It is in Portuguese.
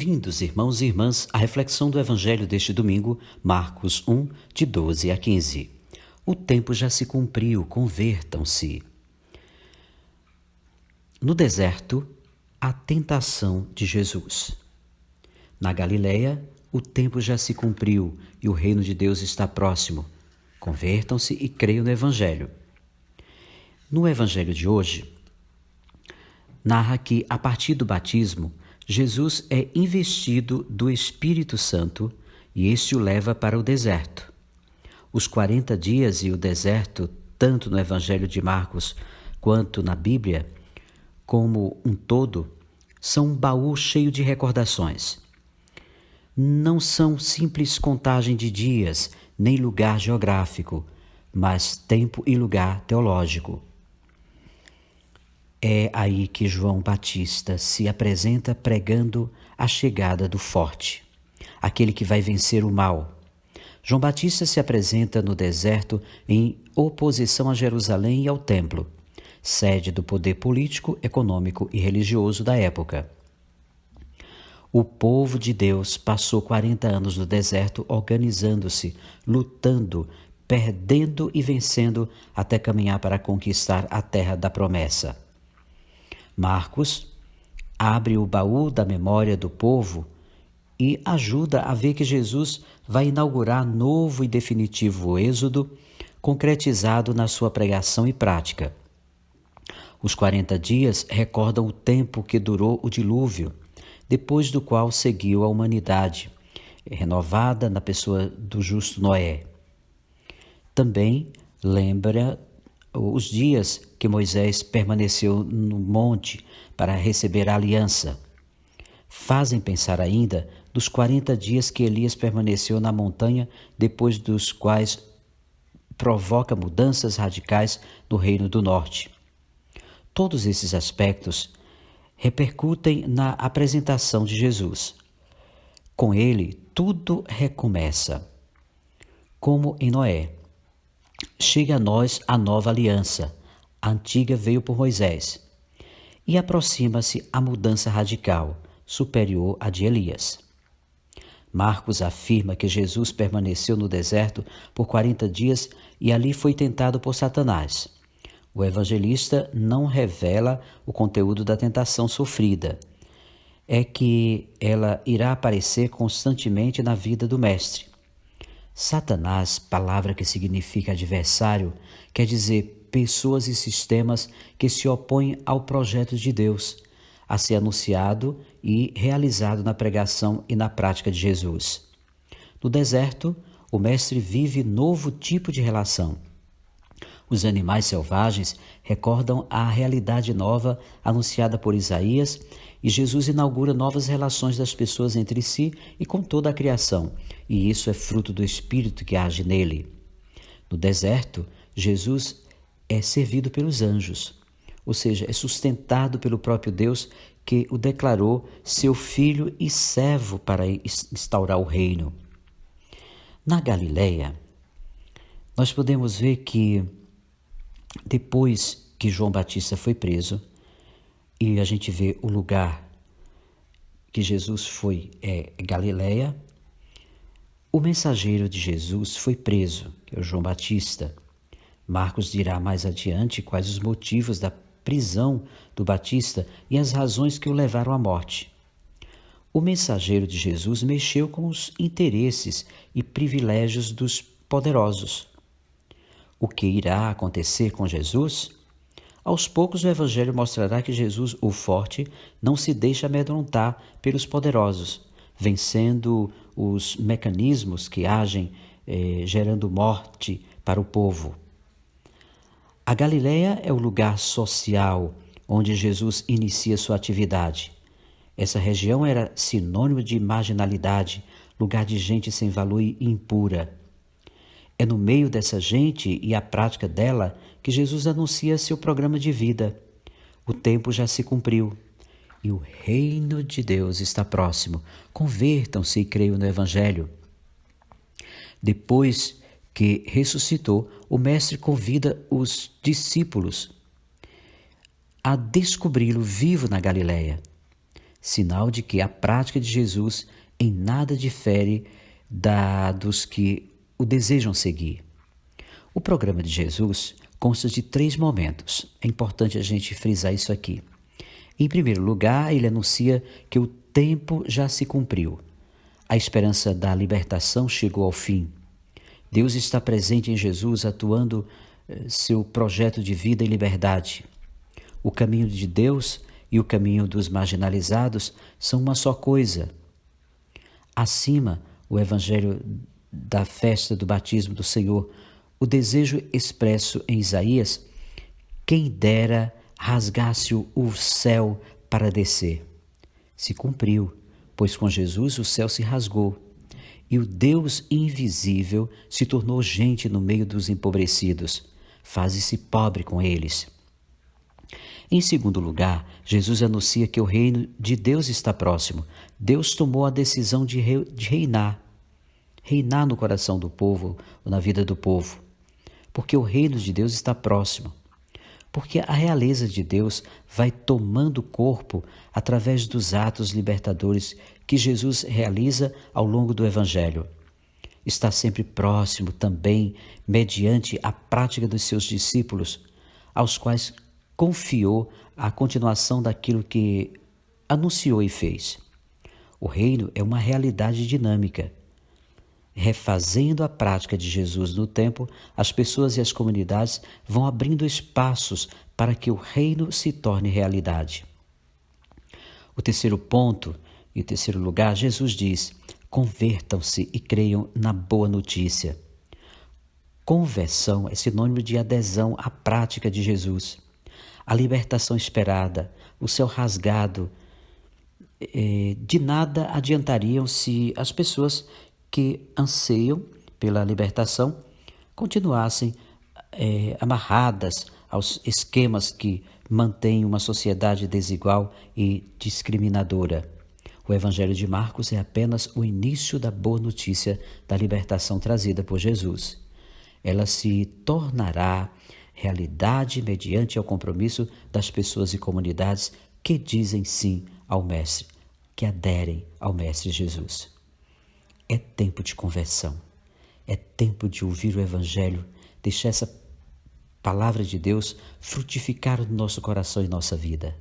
Bem-vindos, irmãos e irmãs, à reflexão do Evangelho deste domingo, Marcos 1, de 12 a 15. O tempo já se cumpriu, convertam-se. No deserto, a tentação de Jesus. Na Galileia, o tempo já se cumpriu e o reino de Deus está próximo. Convertam-se e creiam no Evangelho. No Evangelho de hoje, narra que, a partir do batismo, Jesus é investido do Espírito Santo e este o leva para o deserto. Os 40 dias e o deserto, tanto no Evangelho de Marcos quanto na Bíblia, como um todo, são um baú cheio de recordações. Não são simples contagem de dias, nem lugar geográfico, mas tempo e lugar teológico. É aí que João Batista se apresenta pregando a chegada do forte, aquele que vai vencer o mal. João Batista se apresenta no deserto em oposição a Jerusalém e ao templo, sede do poder político, econômico e religioso da época. O povo de Deus passou 40 anos no deserto organizando-se, lutando, perdendo e vencendo até caminhar para conquistar a terra da promessa. Marcos abre o baú da memória do povo e ajuda a ver que Jesus vai inaugurar novo e definitivo êxodo, concretizado na sua pregação e prática. Os 40 dias recordam o tempo que durou o dilúvio, depois do qual seguiu a humanidade, renovada na pessoa do justo Noé. Também lembra os dias que Moisés permaneceu no monte para receber a aliança. Fazem pensar ainda dos 40 dias que Elias permaneceu na montanha, depois dos quais provoca mudanças radicais no Reino do Norte. Todos esses aspectos repercutem na apresentação de Jesus. Com ele, tudo recomeça. Como em Noé. Chega a nós a nova aliança, a antiga veio por Moisés, e aproxima-se a mudança radical, superior à de Elias. Marcos afirma que Jesus permaneceu no deserto por 40 dias e ali foi tentado por Satanás. O evangelista não revela o conteúdo da tentação sofrida. É que ela irá aparecer constantemente na vida do mestre. Satanás, palavra que significa adversário, quer dizer pessoas e sistemas que se opõem ao projeto de Deus, a ser anunciado e realizado na pregação e na prática de Jesus. No deserto, o mestre vive novo tipo de relação. Os animais selvagens recordam a realidade nova anunciada por Isaías e Jesus inaugura novas relações das pessoas entre si e com toda a criação, e isso é fruto do Espírito que age nele. No deserto, Jesus é servido pelos anjos, ou seja, é sustentado pelo próprio Deus que o declarou seu filho e servo para instaurar o reino. Na Galileia, nós podemos ver que depois que João Batista foi preso, e a gente vê o lugar que Jesus foi, Galileia, o mensageiro de Jesus foi preso, que é o João Batista. Marcos dirá mais adiante quais os motivos da prisão do Batista e as razões que o levaram à morte. O mensageiro de Jesus mexeu com os interesses e privilégios dos poderosos. O que irá acontecer com Jesus? Aos poucos o Evangelho mostrará que Jesus, o forte, não se deixa amedrontar pelos poderosos, vencendo os mecanismos que agem, gerando morte para o povo. A Galileia é o lugar social onde Jesus inicia sua atividade. Essa região era sinônimo de marginalidade, lugar de gente sem valor e impura. É no meio dessa gente e a prática dela que Jesus anuncia seu programa de vida. O tempo já se cumpriu e o reino de Deus está próximo. Convertam-se e creiam no Evangelho. Depois que ressuscitou, o Mestre convida os discípulos a descobri-lo vivo na Galileia. sinal de que a prática de Jesus em nada difere dos que o desejam seguir. O programa de Jesus consta de 3 momentos. É importante a gente frisar isso aqui. Em primeiro lugar, ele anuncia que o tempo já se cumpriu. A esperança da libertação chegou ao fim. Deus está presente em Jesus, atuando seu projeto de vida e liberdade. O caminho de Deus e o caminho dos marginalizados são uma só coisa. Acima, o evangelho da festa do batismo do Senhor, o desejo expresso em Isaías: quem dera rasgasse o céu para descer. Se cumpriu, pois com Jesus o céu se rasgou, e o Deus invisível se tornou gente no meio dos empobrecidos, faze-se pobre com eles. Em segundo lugar, Jesus anuncia que o reino de Deus está próximo. Deus tomou a decisão de reinar no coração do povo, ou na vida do povo, porque o reino de Deus está próximo. Porque a realeza de Deus vai tomando corpo através dos atos libertadores que Jesus realiza ao longo do Evangelho. Está sempre próximo também mediante a prática dos seus discípulos, aos quais confiou a continuação daquilo que anunciou e fez. O reino é uma realidade dinâmica. Refazendo a prática de Jesus no tempo, as pessoas e as comunidades vão abrindo espaços para que o reino se torne realidade. O terceiro ponto, em terceiro lugar, Jesus diz: convertam-se e creiam na boa notícia. Conversão é sinônimo de adesão à prática de Jesus. A libertação esperada, o céu rasgado, de nada adiantariam se as pessoas que anseiam pela libertação continuassem amarradas aos esquemas que mantêm uma sociedade desigual e discriminadora. O Evangelho de Marcos é apenas o início da boa notícia da libertação trazida por Jesus. Ela se tornará realidade mediante o compromisso das pessoas e comunidades que dizem sim ao Mestre, que aderem ao Mestre Jesus. É tempo de conversão, é tempo de ouvir o Evangelho, deixar essa palavra de Deus frutificar no nosso coração e nossa vida.